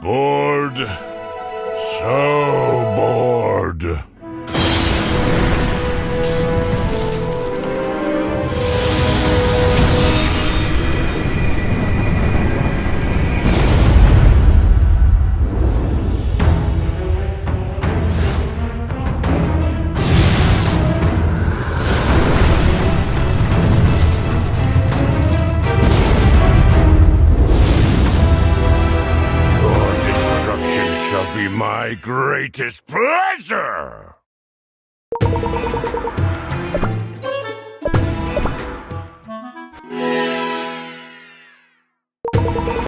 Bored. So bored. Shall be my greatest pleasure!